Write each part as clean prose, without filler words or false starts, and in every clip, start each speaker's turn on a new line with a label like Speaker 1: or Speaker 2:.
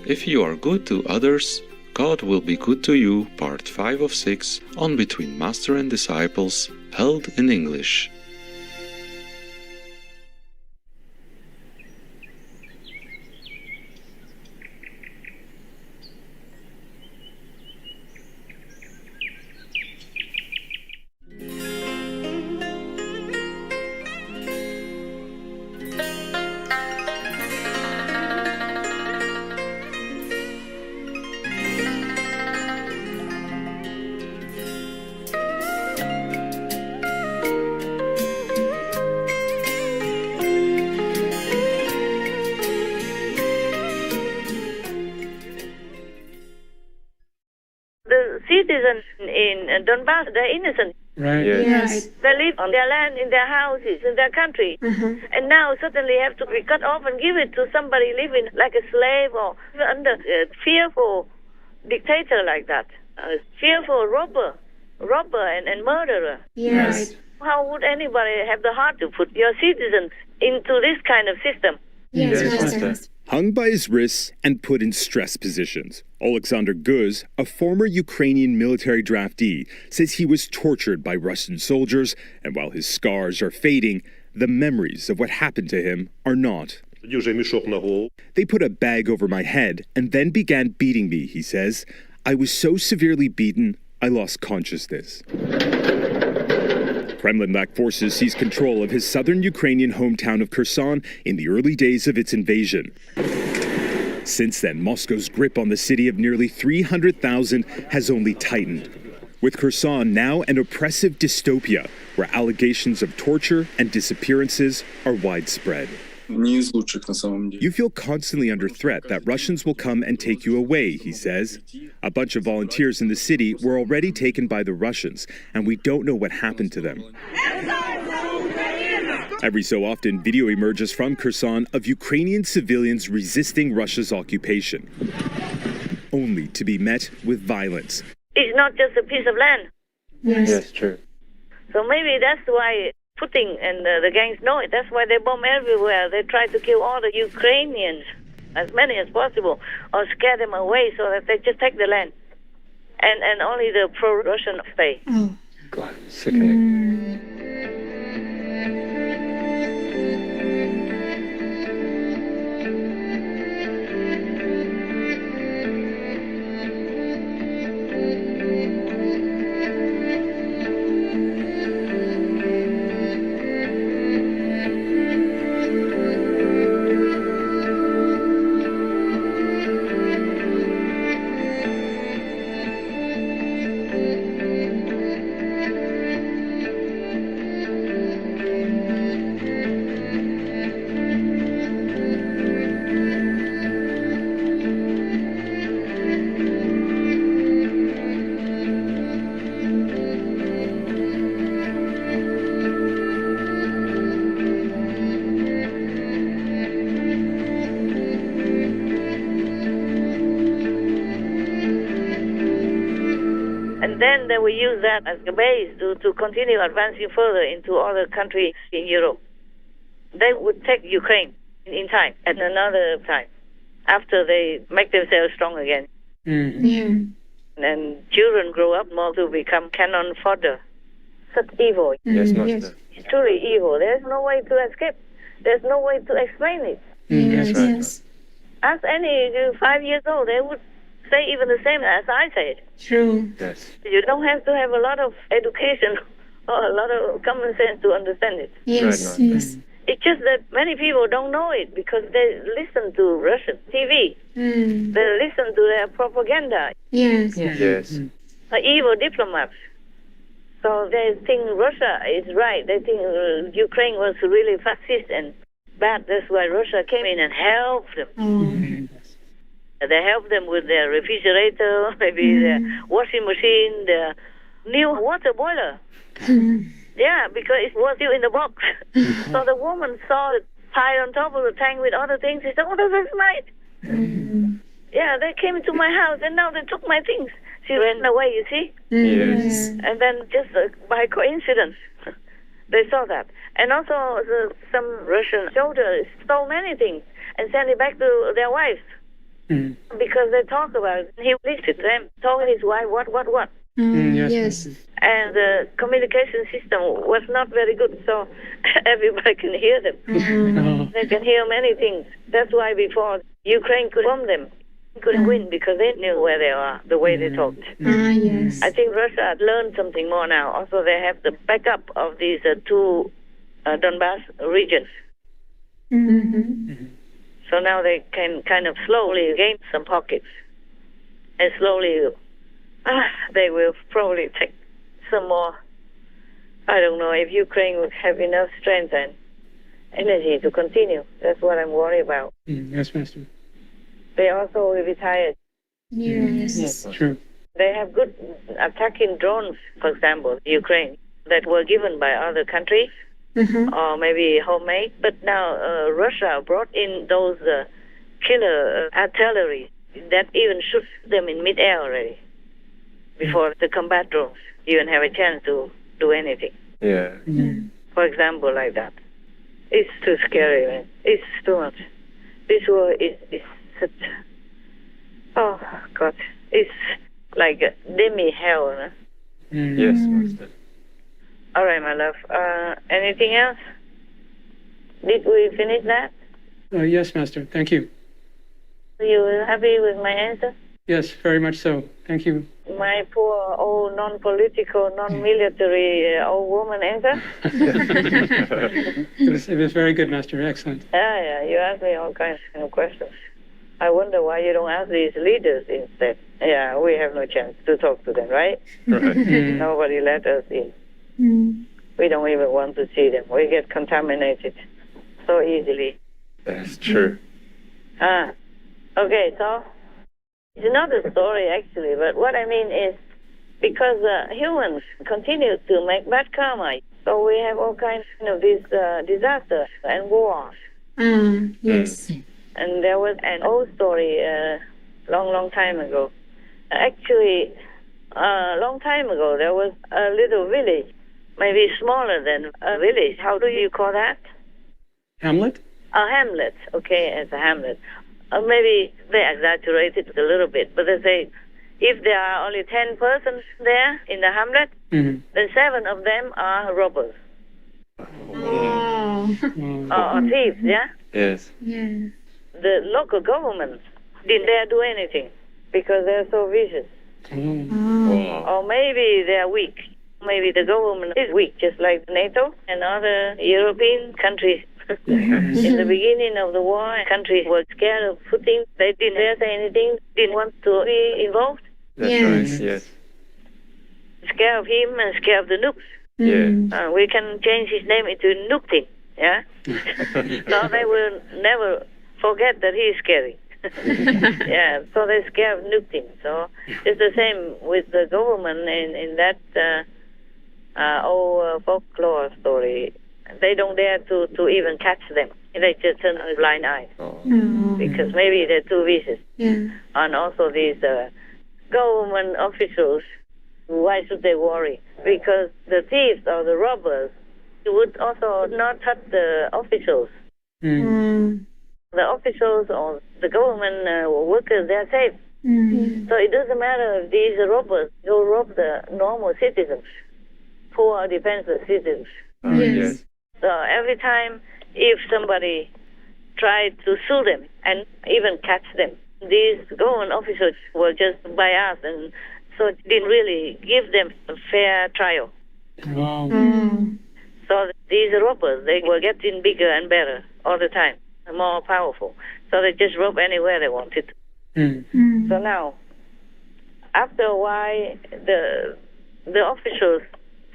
Speaker 1: If you are good to others, God will be good to you, part 5 of 6, on Between Master and Disciples, held in English.
Speaker 2: The citizens in Donbass, they're innocent.
Speaker 3: Right.
Speaker 4: Yes.
Speaker 2: They live on their land, in their houses, in their country. And now suddenly have to be cut off and give it to somebody living like a slave or under a fearful dictator like that. A fearful robber and murderer.
Speaker 4: Yes.
Speaker 2: How would anybody have the heart to put your citizens into this kind of system?
Speaker 4: Yes,
Speaker 3: Yes,
Speaker 4: Master.
Speaker 5: Hung by his wrists and put in stress positions, Alexander Guz, a former Ukrainian military draftee, says he was tortured by Russian soldiers, and while his scars are fading, the memories of what happened to him are not. They put a bag over my head and then began beating me, he says. I was so severely beaten, I lost consciousness. Kremlin-backed forces seized control of his southern Ukrainian hometown of Kherson in the early days of its invasion. Since then, Moscow's grip on the city of nearly 300,000 has only tightened, with Kherson now an oppressive dystopia where allegations of torture and disappearances are widespread. You feel constantly under threat that Russians will come and take you away, he says. A bunch of volunteers in the city were already taken by the Russians, and we don't know what happened to them. Every so often, video emerges from Kherson of Ukrainian civilians resisting Russia's occupation, only to be met with violence.
Speaker 2: It's not just a piece of land.
Speaker 3: Yes, true.
Speaker 2: So maybe that's why Putin and the gangs know it. That's why they bomb everywhere. They try to kill all the Ukrainians, as many as possible, or scare them away so that they just take the land. And only the pro-Russian stay.
Speaker 4: Oh.
Speaker 3: God, sickening.
Speaker 2: And then they will use that as a base to continue advancing further into other countries in Europe. They would take Ukraine in time, at another time, after they make themselves strong again.
Speaker 4: Yeah.
Speaker 2: And children grow up more to become cannon fodder. Such evil.
Speaker 3: Yes, Master.
Speaker 4: Yes.
Speaker 2: It's truly evil. There's no way to escape. There's no way to explain it.
Speaker 4: Yes,
Speaker 3: right.
Speaker 4: yes.
Speaker 2: Ask any 5 years old, they would say even the same as I said.
Speaker 4: True.
Speaker 3: Yes.
Speaker 2: You don't have to have a lot of education or a lot of common sense to understand it.
Speaker 4: Yes,
Speaker 3: Right,
Speaker 4: yes.
Speaker 2: It's just that many people don't know it because they listen to Russian TV. They listen to their propaganda,
Speaker 4: Yes.
Speaker 3: Yes.
Speaker 2: evil diplomats. So they think Russia is right. They think Ukraine was really fascist and bad. That's why Russia came in and helped them.
Speaker 4: Oh.
Speaker 2: They helped them with their refrigerator, maybe their washing machine, their new water boiler. Yeah, because it was still in the box. So the woman saw it piled on top of the tank with other things. She said, "Oh, this is mine." Yeah, they came into my house and now they took my things. She ran away, you see.
Speaker 3: Yes.
Speaker 2: And then just by coincidence, they saw that. And also some Russian soldiers stole many things and sent it back to their wives. Because they talk about it. He listed them, told his wife what.
Speaker 4: Yes.
Speaker 2: And the communication system was not very good, so everybody can hear them. They can hear many things. That's why before Ukraine could bomb them, couldn't win because they knew where they are, the way they talked.
Speaker 4: Yes.
Speaker 2: I think Russia had learned something more now. Also, they have the backup of these two Donbass regions. So now they can kind of slowly gain some pockets. And slowly, they will probably take some more. I don't know if Ukraine would have enough strength and energy to continue. That's what I'm worried about.
Speaker 6: Yes, Master.
Speaker 2: They also will be tired.
Speaker 4: Yes.
Speaker 6: True.
Speaker 2: They have good attacking drones, for example, Ukraine, that were given by other countries or maybe homemade. But now Russia brought in those killer artillery that even shoots them in midair already before the combat drones even have a chance to do anything.
Speaker 3: Yeah.
Speaker 2: For example, like that. It's too scary, man. It's too much. This war is such... Oh, God. It's like a demi-hell, no?
Speaker 3: Yes, Master.
Speaker 2: All right, my love. Anything else? Did we finish that?
Speaker 6: Yes, Master. Thank you.
Speaker 2: You happy with my answer?
Speaker 6: Yes, very much so. Thank you.
Speaker 2: My poor old non-political, non-military old woman answer?
Speaker 6: It was very good, Master. Excellent.
Speaker 2: Yeah, you asked me all kinds of questions. I wonder why you don't ask these leaders instead. Yeah, we have no chance to talk to them, right?
Speaker 3: Right.
Speaker 2: Nobody let us in. We don't even want to see them. We get contaminated so easily.
Speaker 3: That's true.
Speaker 2: Okay, so it's another story actually, but what I mean is because humans continue to make bad karma, so we have all kinds of these disasters and wars.
Speaker 4: Yes.
Speaker 2: And there was an old story long time ago. Actually, a long time ago, there was a little village, maybe smaller than a village. How do you call that?
Speaker 6: Hamlet?
Speaker 2: A hamlet, okay, as a hamlet. Maybe they exaggerated it a little bit, but they say if there are only 10 persons there in the hamlet, then 7 of them are robbers. Or thieves, yeah?
Speaker 3: Yes.
Speaker 4: Yeah.
Speaker 2: The local government didn't dare do anything because they're so vicious.
Speaker 3: Wow.
Speaker 2: Or maybe they're weak. Maybe the government is weak, just like NATO and other European countries. In the beginning of the war, countries were scared of Putin. They didn't dare say anything, didn't want to be involved.
Speaker 3: That's
Speaker 4: Yes.
Speaker 3: right. Yes.
Speaker 2: Scared of him and scared of the nukes.
Speaker 3: Yeah.
Speaker 2: We can change his name into Nuktin, yeah? So they will never forget that he is scary. Yeah, so they're scared of Nuktin. So it's the same with the government in that old folklore story. They don't dare to even catch them. They just turn a blind eye because maybe they're too vicious.
Speaker 4: Yeah.
Speaker 2: And also these government officials, why should they worry? Because the thieves or the robbers would also not touch the officials. The officials or the government workers, they're safe. So it doesn't matter if these robbers go rob the normal citizens, poor defenseless citizens.
Speaker 3: Yes.
Speaker 2: So every time if somebody tried to sue them and even catch them, these government officers were just biased and so didn't really give them a fair trial. So these robbers, they were getting bigger and better all the time, more powerful. So they just rob anywhere they wanted. So now, after a while, the officials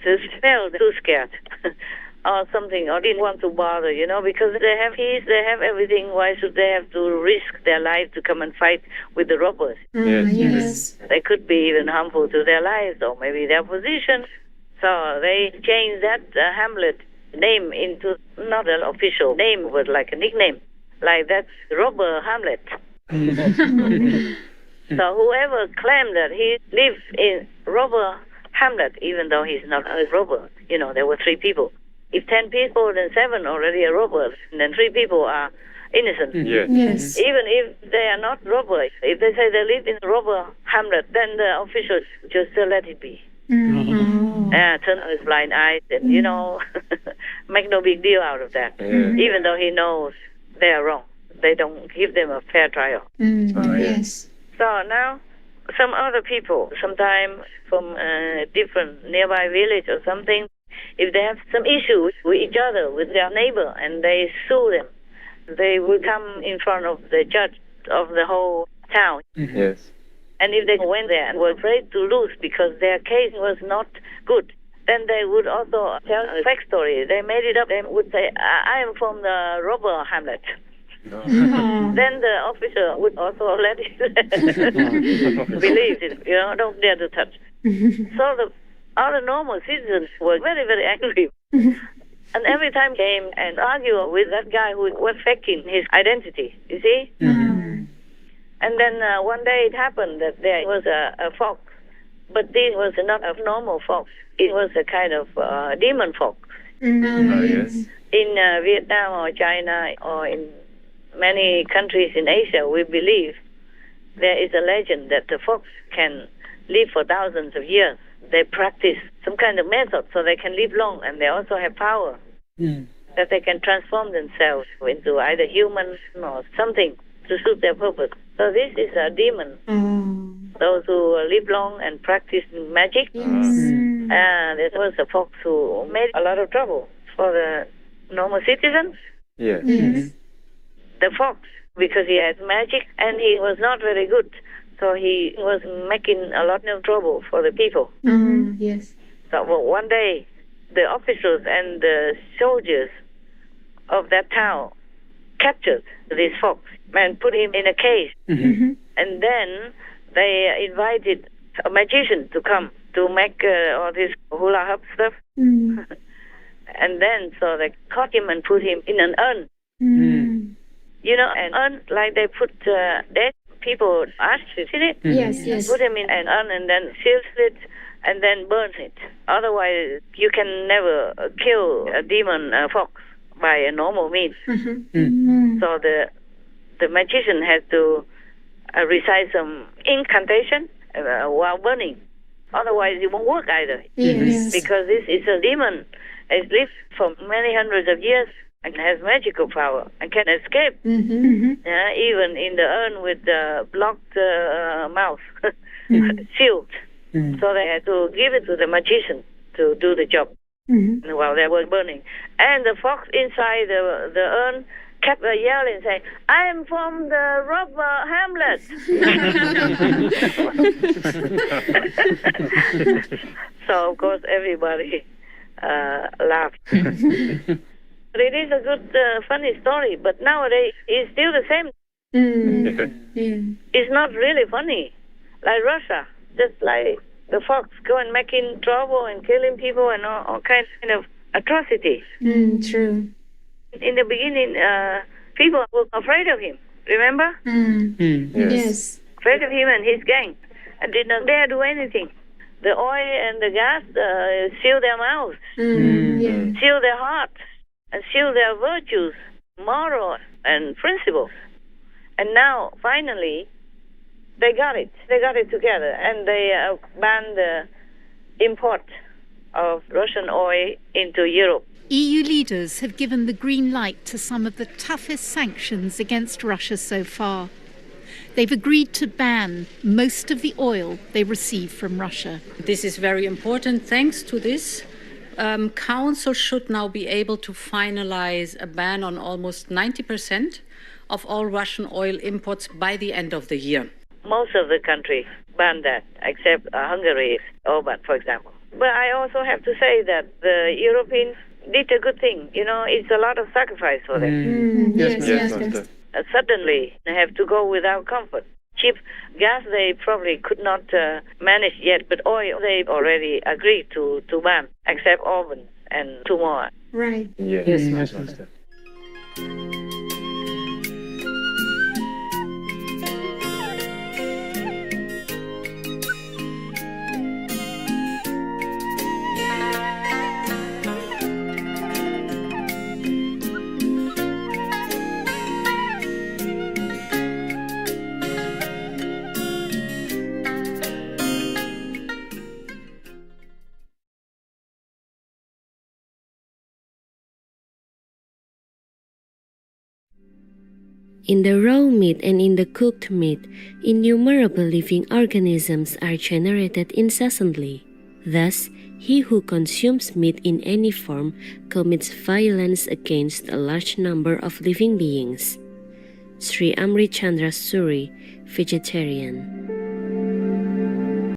Speaker 2: just felt too scared or something, or didn't want to bother, because they have peace, they have everything. Why should they have to risk their life to come and fight with the robbers?
Speaker 4: Yes.
Speaker 2: They could be even harmful to their lives or maybe their position. So they changed that hamlet name into not an official name, but like a nickname, like that robber hamlet. So whoever claimed that he lives in robber hamlet, even though he's not a robber, there were 3 people. If 10 people, then 7 already are robbers, and then 3 people are innocent.
Speaker 3: Yes.
Speaker 4: Yes.
Speaker 2: Even if they are not robbers, if they say they live in a robber hamlet, then the officials just let it be. Turn his blind eyes and, make no big deal out of that. Even though he knows they are wrong. They don't give them a fair trial.
Speaker 4: Yes.
Speaker 2: So now, some other people, sometimes from a different nearby village or something, if they have some issues with each other, with their neighbor, and they sue them, they will come in front of the judge of the whole town.
Speaker 3: Yes.
Speaker 2: And if they went there and were afraid to lose because their case was not good, then they would also tell a fake story. They made it up. They would say, I am from the robber hamlet. Then the officer would also let it believe it, don't dare to touch. So all the normal citizens were very, very angry. And every time came and argue with that guy who was faking his identity, you see? And then one day it happened that there was a fox, but this was not a normal fox. It was a kind of demon fox.
Speaker 3: Yes.
Speaker 2: In Vietnam or China or in many countries in Asia, we believe there is a legend that the fox can live for thousands of years. They practice some kind of method so they can live long, and they also have power that they can transform themselves into either human or something to suit their purpose. So this is a demon. Those who live long and practice magic. There was a fox who made a lot of trouble for the normal citizens.
Speaker 3: Yes.
Speaker 2: The fox, because he had magic and he was not very good, so he was making a lot of trouble for the people.
Speaker 4: Yes.
Speaker 2: So one day, the officers and the soldiers of that town captured this fox and put him in a cage. And then they invited a magician to come to make all this hula hoop stuff. And then, so they caught him and put him in an urn. An urn like they put dead people ashes in it.
Speaker 4: Yes.
Speaker 2: Put him in an urn and then seals it and then burns it. Otherwise, you can never kill a demon fox by a normal means. So the magician has to recite some incantation while burning. Otherwise, it won't work either.
Speaker 4: Yes.
Speaker 2: Because this is a demon. It's lived for many hundreds of years and has magical power and can escape, even in the urn with the blocked mouth, sealed. So they had to give it to the magician to do the job while they were burning. And the fox inside the urn kept yelling, saying, I am from the robber hamlet. So, of course, everybody laughed. But it is a good, funny story, but nowadays it's still the same. It's not really funny, like Russia, just like the fox going making trouble and killing people and all kinds of atrocities.
Speaker 4: True.
Speaker 2: In the beginning, people were afraid of him, remember?
Speaker 4: Yes.
Speaker 2: Afraid of him and his gang, and did not dare do anything. The oil and the gas seal their mouths, seal their hearts, and seal their virtues, moral and principle. And now, finally, they got it. They got it together, and they banned the import of Russian oil into Europe.
Speaker 7: EU leaders have given the green light to some of the toughest sanctions against Russia so far. They've agreed to ban most of the oil they receive from Russia.
Speaker 8: This is very important. Thanks to this, Council should now be able to finalize a ban on almost 90% of all Russian oil imports by the end of the year.
Speaker 2: Most of the countries banned that, except Hungary, Orban, for example. But I also have to say that the Europeans did a good thing. It's a lot of sacrifice for them.
Speaker 4: Yes.
Speaker 2: Suddenly, they have to go without comfort. Cheap gas, they probably could not manage yet, but oil, they already agreed to ban, except Orban and two more.
Speaker 4: Right.
Speaker 3: Yes, Master.
Speaker 9: In the raw meat and in the cooked meat, innumerable living organisms are generated incessantly. Thus, he who consumes meat in any form commits violence against a large number of living beings. Sri Amri Chandra Suri, vegetarian.